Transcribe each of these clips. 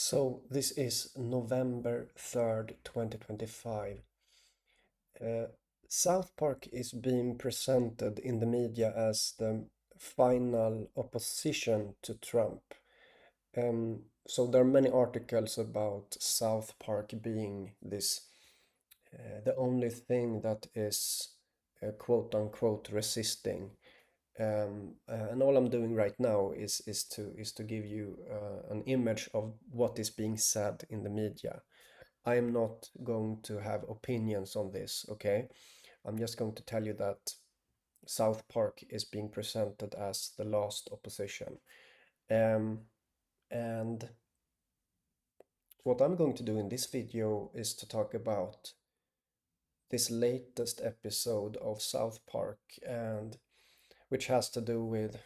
So this is November 3rd, 2025. Uh, South Park is being presented in the media as the final opposition to Trump. So there are many articles about South Park being this the only thing that is quote unquote resisting. And all I'm doing right now is to give you an image of what is being said in the media. I am not going to have opinions on this, okay? I'm just going to tell you that South Park is being presented as the last opposition. And what I'm going to do in this video is to talk about this latest episode of South Park, and which has to do with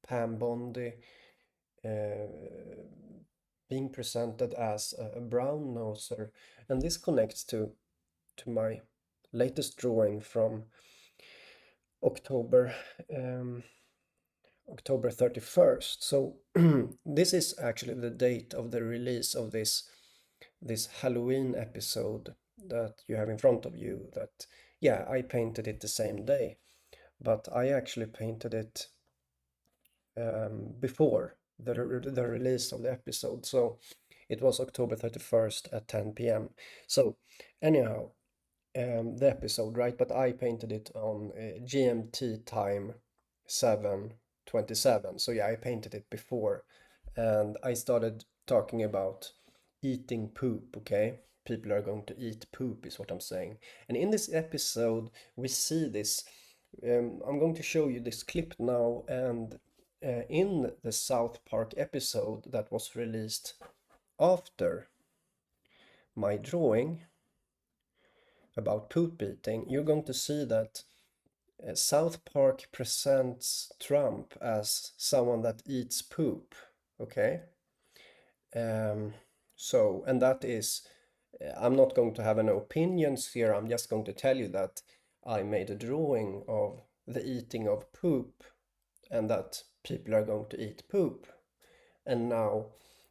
Pam Bondi being presented as a brown noser, and this connects to my latest drawing from October October 31st. So this is actually the date of the release of this Halloween episode that you have in front of you. That, yeah, I painted it the same day, but I actually painted it before the release of the episode. So it was October 31st at 10 p.m. So anyhow, the episode, right? But I painted it on GMT time 7:27. So yeah, I painted it before, and I started talking about eating poop, okay? People are going to eat poop is what I'm saying. And in this episode, we see this. I'm going to show you this clip now, and in the South Park episode that was released after my drawing about poop eating, you're going to see that South Park presents Trump as someone that eats poop, okay? So, and that is, I'm not going to have any opinions here, I'm just going to tell you that I made a drawing of the eating of poop and that people are going to eat poop. And now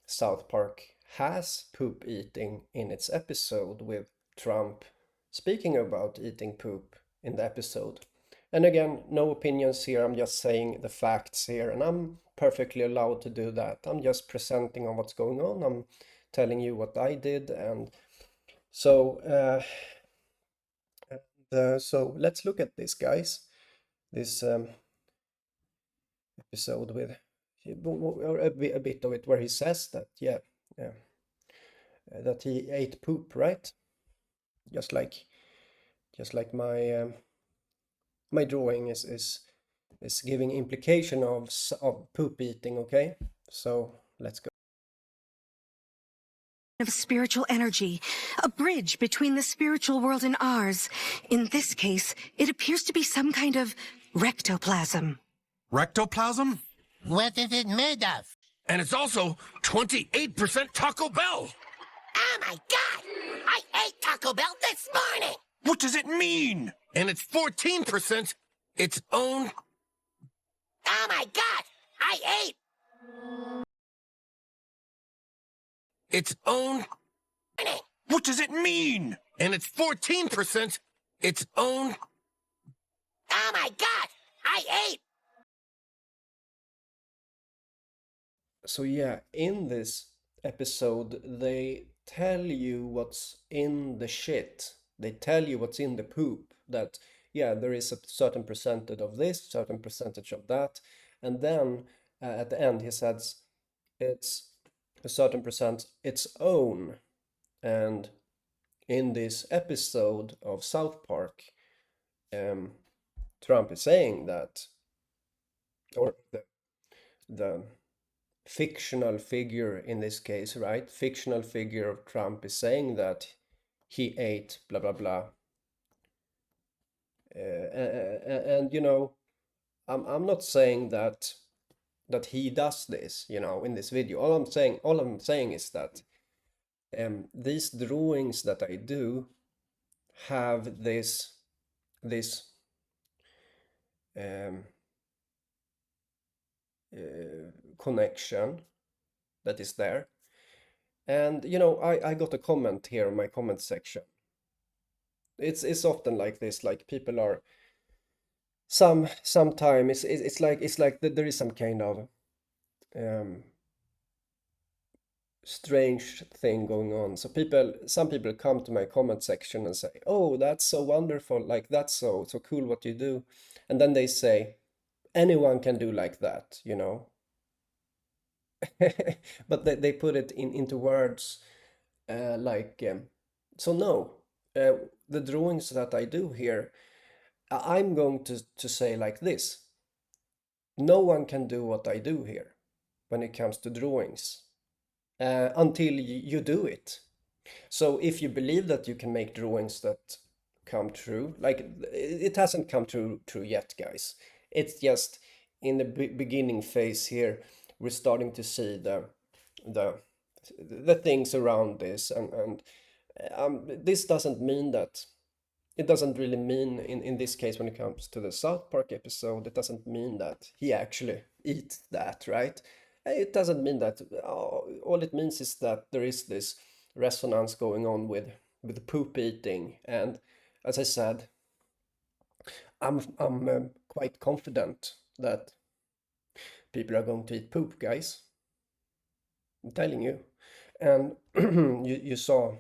South Park has poop eating in its episode with Trump speaking about eating poop in the episode. And again, no opinions here, I'm just saying the facts here, and I'm perfectly allowed to do that. I'm just presenting on what's going on, I'm telling you what I did, and so so let's look at this, guys. This episode with or a bit of it where he says that, yeah, that he ate poop, right? Just like my drawing is giving implication of poop eating, okay? So let's go. Of spiritual energy, a bridge between the spiritual world and ours. In this case, it appears to be some kind of rectoplasm. Rectoplasm? What is it made of? And it's also 28% Taco Bell. Oh my god! I ate Taco Bell this morning! What does it mean? And it's 14% its own. Oh my god! I ate Its own. morning! What does it mean? And it's 14% its own. Oh my god! I ate! So yeah, in this episode, they tell you what's in the shit. They tell you what's in the poop. That, yeah, there is a certain percentage of this, certain percentage of that. And then at the end, he says it's a certain percent its own. And in this episode of South Park, Trump is saying that, or the fictional figure in this case, right? Fictional figure of Trump is saying that he ate blah blah blah. And you know, I'm not saying that he does this, you know, in this video. All I'm saying is that these drawings that I do have this connection that is there. And you know, I got a comment here in my comment section. It's often like this, like people are sometime it's like there is some kind of um strange thing going on. So some people come to my comment section and say, "Oh, that's so wonderful, like that's so cool what you do." And then they say, "Anyone can do like that, you know." But they put it into words like so no, the drawings that I do here, I'm going to say like this: no one can do what I do here when it comes to drawings until you do it. So if you believe that you can make drawings that come true, like it hasn't come true yet, guys. It's just in the beginning phase here. We're starting to see the the things around this, and this doesn't mean that it doesn't really mean in this case when it comes to the South Park episode, it doesn't mean that he actually eats that, right? It doesn't mean that. All it means is that there is this resonance going on with poop eating, and as I said, I'm quite confident that people are going to eat poop, guys. I'm telling you. And you saw,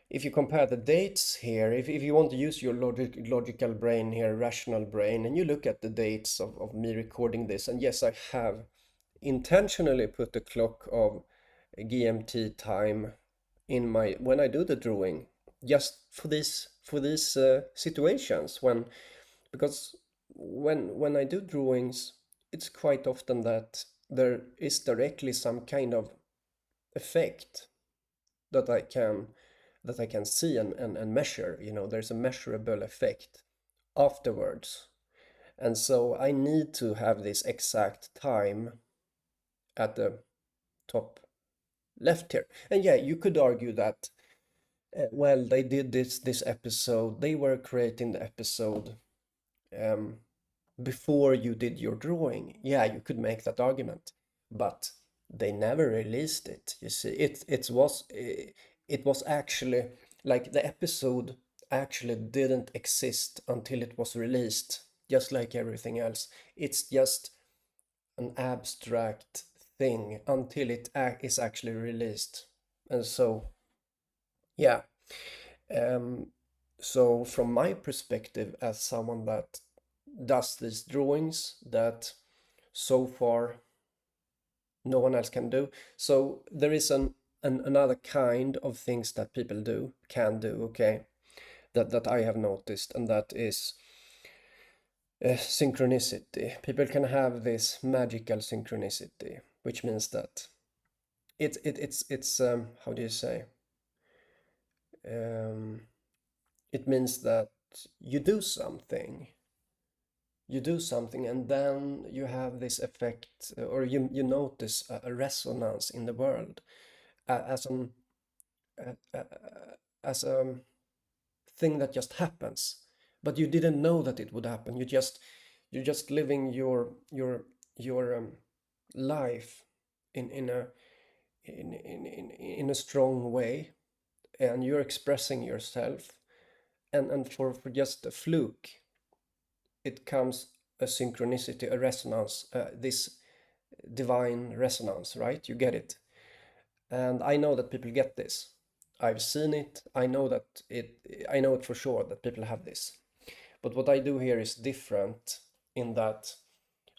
if you compare the dates here, if you want to use your logical brain here, rational brain, and you look at the dates of me recording this, and yes, I have intentionally put the clock of GMT time in my when I do the drawing, just for these situations because when I do drawings, it's quite often that there is directly some kind of effect that I can see and measure. You know, there's a measurable effect afterwards. And so I need to have this exact time at the top left here. And yeah, you could argue that, well, they did this episode, they were creating the episode before you did your drawing. Yeah, you could make that argument, but they never released it. You see, it was actually like the episode actually didn't exist until it was released, just like everything else. It's just an abstract thing until it is actually released. And so, yeah. So from my perspective, as someone that does these drawings that so far no one else can do, so there is another kind of things that people can do, okay, that I have noticed, and that is synchronicity. People can have this magical synchronicity, which means that it's how do you say? It means that you do something, and then you have this effect, or you notice a resonance in the world, as an as a thing that just happens, but you didn't know that it would happen. You're just living your life in a strong way, and you're expressing yourself, and for just a fluke, it comes a synchronicity, a resonance, this divine resonance, right? You get it. And I know that people get this. I've seen it. I know it for sure that people have this. But what I do here is different in that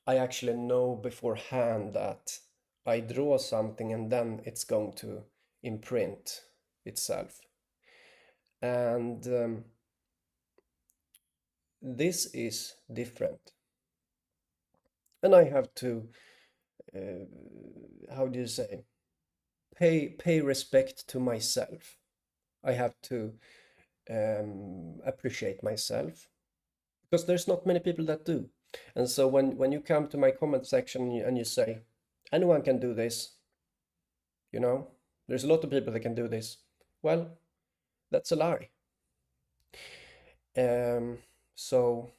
I actually know beforehand that I draw something and then it's going to imprint itself. And this is different. And I have to, how do you say, pay respect to myself. I have to appreciate myself, because there's not many people that do. And so when you come to my comment section and you say, anyone can do this, you know, there's a lot of people that can do this. Well, that's a lie. So,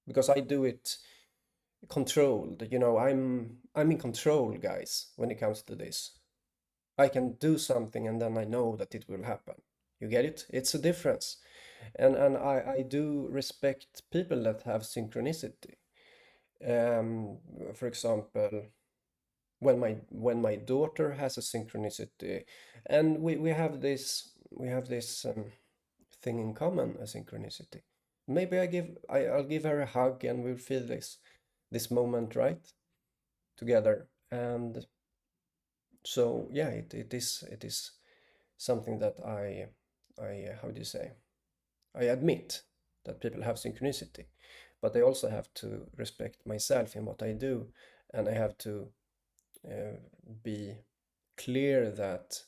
because I do it controlled. You know, I'm in control, guys, when it comes to this. I can do something and then I know that it will happen. You get it? It's a difference. And I do respect people that have synchronicity. For example, when my daughter has a synchronicity, and we have this thing in common, a synchronicity. Maybe I'll give her a hug and we'll feel this moment, right, together. And so yeah, it is something that I how do you say, I admit that people have synchronicity, but I also have to respect myself in what I do, and I have to be clear that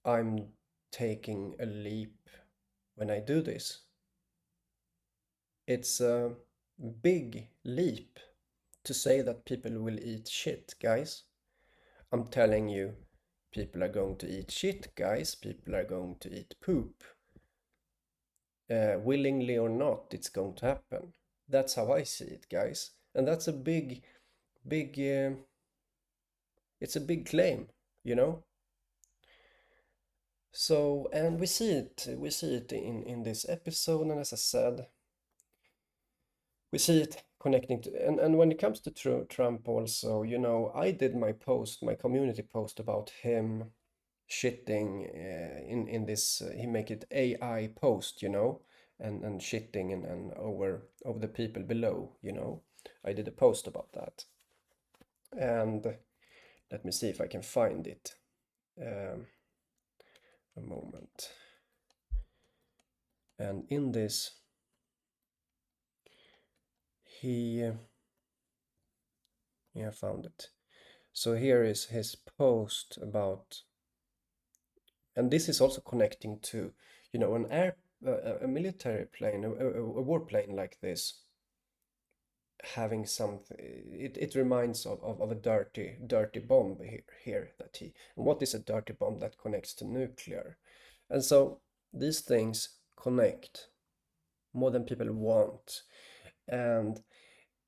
I'm taking a leap when I do this. It's a big leap to say that people will eat shit, guys. I'm telling you, people are going to eat shit, guys. People are going to eat poop. Willingly or not, it's going to happen. That's how I see it, guys. And that's a big, big, it's a big claim, you know? So, and we see it in this episode, and as I said, we see it connecting to, and when it comes to Trump also, you know, I did my post, my community post about him shitting in this, he make it AI post, you know, and shitting and over the people below, you know. I did a post about that, and let me see if I can find it. A moment. And in this, he yeah, found it. So here is his post about, and this is also connecting to, you know, a military plane, a warplane like this, having something. It reminds of a dirty bomb here that he. And what is a dirty bomb that connects to nuclear? And so these things connect more than people want. And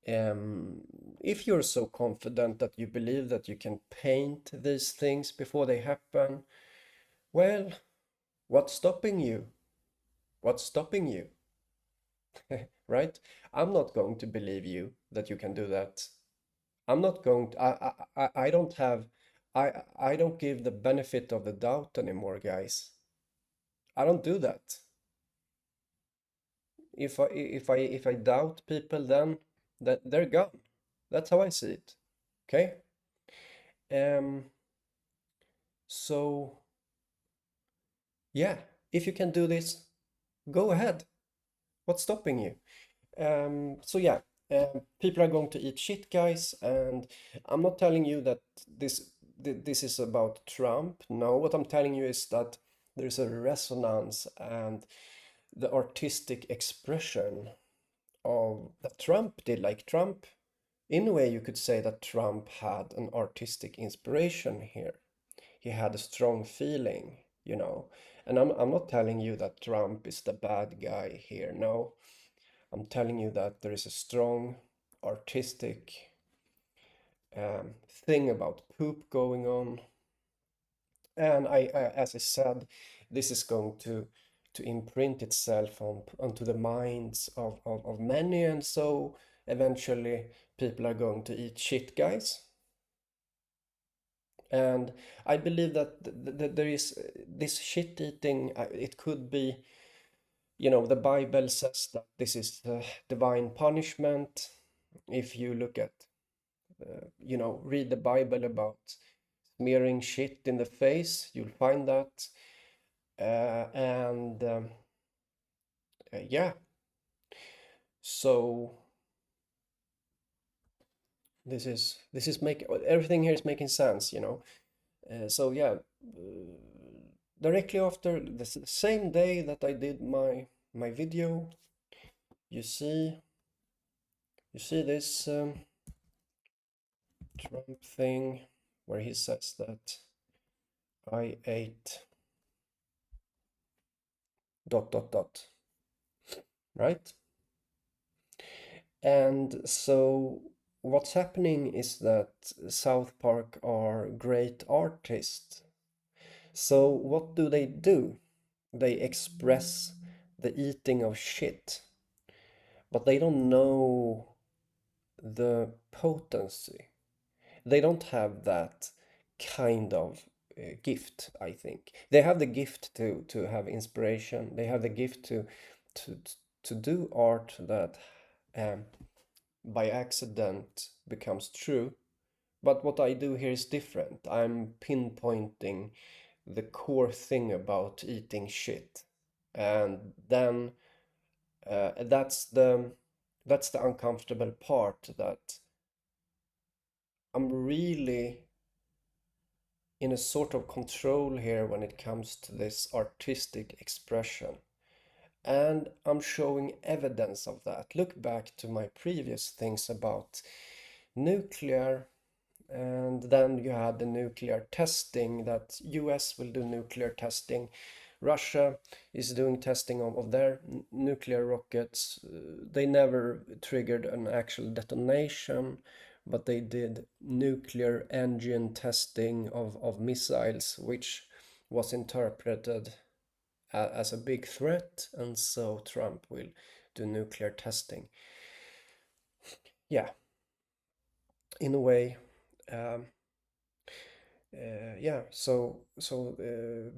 if you're so confident that you believe that you can paint these things before they happen, well, what's stopping you? What's stopping you? Right? I'm not going to believe you that you can do that. I'm not going to, I don't have, I don't give the benefit of the doubt anymore, guys. I don't do that. If I doubt people, then that they're gone. That's how I see it. Okay? Um, so yeah, if you can do this, go ahead. What's stopping you? So yeah, people are going to eat shit, guys, and I'm not telling you that this is about Trump. No, what I'm telling you is that there's a resonance and the artistic expression of that Trump did. Like Trump, in a way, you could say that Trump had an artistic inspiration here. He had a strong feeling, you know. And I'm not telling you that Trump is the bad guy here. No, I'm telling you that there is a strong artistic thing about poop going on. And as I said, this is going to imprint itself onto the minds of many, and so eventually people are going to eat shit, guys. And I believe that there is this shit eating, it could be, you know, the Bible says that this is divine punishment. If you look at, you know, read the Bible about smearing shit in the face, you'll find that. And yeah, so this is making, everything here is making sense, you know. So yeah, directly after the same day that I did my video, you see this Trump thing where he says that I ate dot dot dot, right? And so what's happening is that South Park are great artists. So what do? They express the eating of shit, but they don't know the potency. They don't have that kind of gift, I think. They have the gift to have inspiration. They have the gift to to do art that by accident becomes true. But what I do here is different. I'm pinpointing the core thing about eating shit. And then that's the uncomfortable part, that I'm really in a sort of control here when it comes to this artistic expression. And I'm showing evidence of that. Look back to my previous things about nuclear, and then you had the nuclear testing, that US will do nuclear testing. Russia is doing testing of their nuclear rockets. They never triggered an actual detonation, but they did nuclear engine testing of missiles, which was interpreted as a big threat, and so Trump will do nuclear testing. Yeah, in a way, um, yeah, so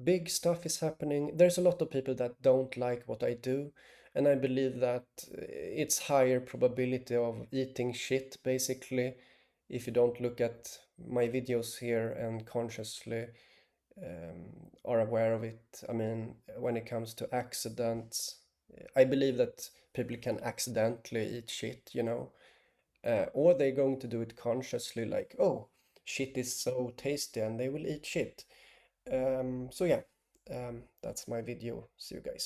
big stuff is happening. There's a lot of people that don't like what I do, and I believe that it's higher probability of eating shit, basically, if you don't look at my videos here and consciously are aware of it. I mean, when it comes to accidents, I believe that people can accidentally eat shit, you know, or they're going to do it consciously, like, oh, shit is so tasty, and they will eat shit. So yeah, that's my video. See you guys.